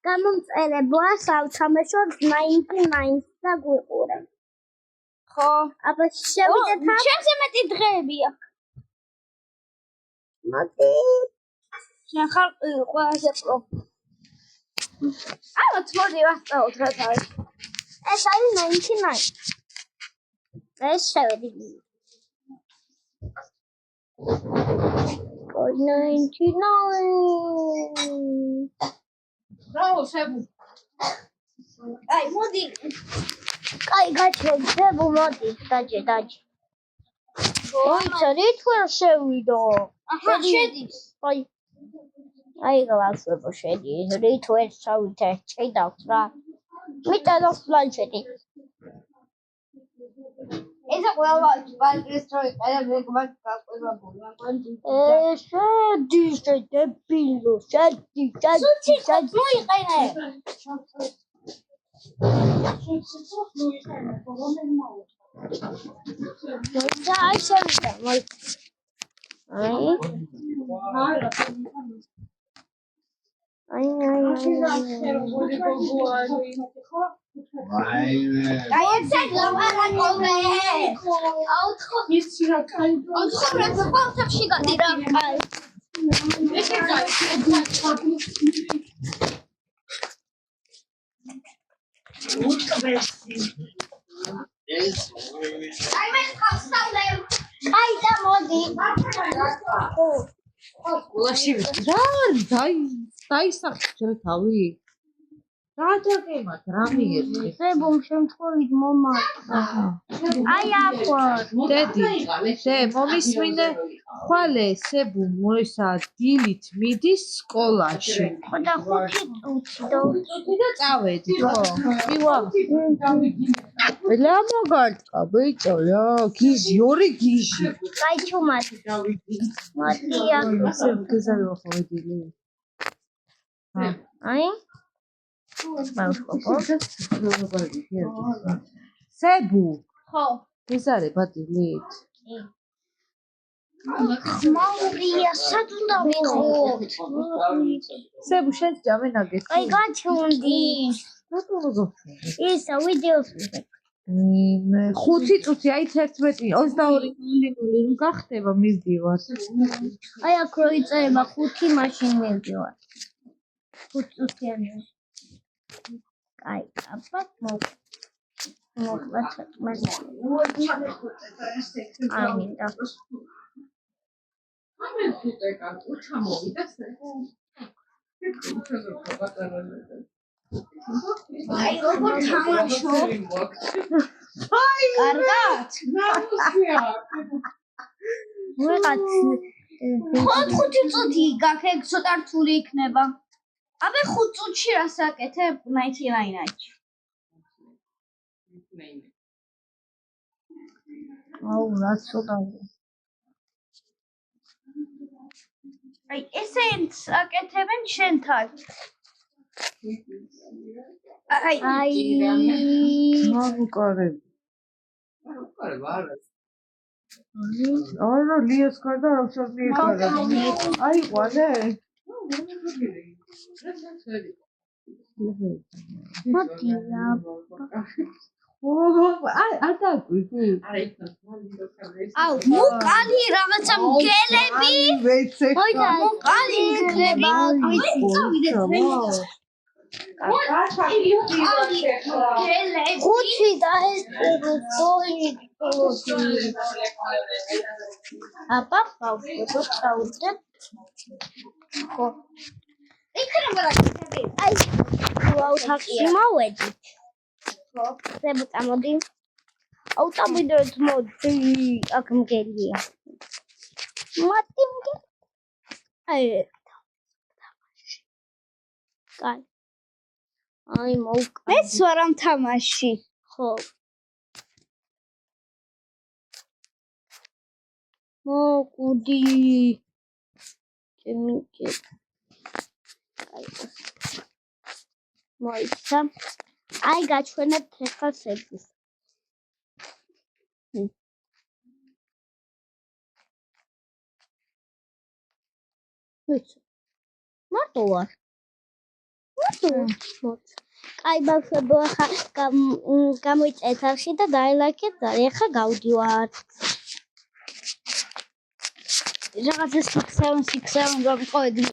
გამომწერებოა სავთამაშო 99 და გვიყურე. ხო. აბა შევიდეთ ამ. ჩემზე მეტი დღეები აქვს. მოდი. შენ ხარ ყველაზე პრო. ალბათ მოდი ვასწავლოთ რა თავი. ეს არის 99. ეს შევიდით. 99. ბრავო, შებუ. აი, მოდი. კაი, გაჩვენებო, მოდი, დაჯე. ოი, რით ვერ შევიდო? აჰა, შედის. აი, გავასწრებო შედის. რით ვერ შევიდე? შეიძლება რა. მიტანოს პლანშეტი. ესა ყველა ბალკრის რო იყერებ ეგ გაყვება. შედი, დებილო, შედი. მოიყენე. აი შევიდა, მოი. აი. აი ესე ლაპარაკობე. აუთხო ის რა კაი. აუთხო რა ფავსებში გადი რა კაი. ესე კაი. აი მე ხავსავდე. აი და მოდი. სკოლაში რა დაისახე თავი? რა მიერთხე? ზებომ შემთხვევით მომაყვა. აი ახლა. დედი, მომისმინე ხვალე სებუ მოესა დილით მიდის სკოლაში. ხოდა 5 წუთი და წავედი ხო? მივა. რა მაგალტა ბიჭო რა გიჟი ორი გიჟი. კაი ჩუმად. მოდი აქ. გეზარი ვახოვედილი. აი სებუ ხო. გეზარე ბადილით. მაურია სადუნდა ვიყოთ. სებუ შენ ჯამენაგეთ. კაი გაჩუნდი. რატო გოხდი? ისა ვიდეოს ვიღებ. მე 5 წუთი აი 11 22:00 რომ გახდება მივდივარ. აი აქ რო იწერება 5 მაშინ მივდივარ. 5 წუთიანი. კაი, აბა მოხდა ამინდა. აი როგორ თამაშობ? კარგად. ვიღაც 5 წუთი გაქვს, ეგ ცოტა რთული იქნება. აბა 5 წუთში რას აკეთებ 99-ში? აუ რა ცოტა. აი ესენს აკეთებენ შენთან. აი მაგუკარები. არა ლიოს კარდა აღშორ მიიყარა. აი ვალე. მოდი არ დაგვიგი. აუ მოკალი რაღაცა მგელები. ოი და მოკალი მგლება. ვიცავიდეთ მე. ხუთი და ეს ორი. აბა გავხდეთ. ხო. იქნება რა გქები? აი აუთავში მოვედი. ხო, ზებუ წამოდი. აუტამიდეთ მოდი, აქ მგელია. მოდი მგელი. აი კაი. აი მოვკა. მეც ვარ ამ თამაში. ხო. მოკვდი. ჩემი მოიცა. აი გაჩვენებთ ახლა სერვისს. ვიცი. მარტო ვარ. კაი ბავშვებო, ახლა გამოიწეთ არხი და დაელაიქეთ და ეხლა გავდივართ. რაღაცა 6-7 გამყავდი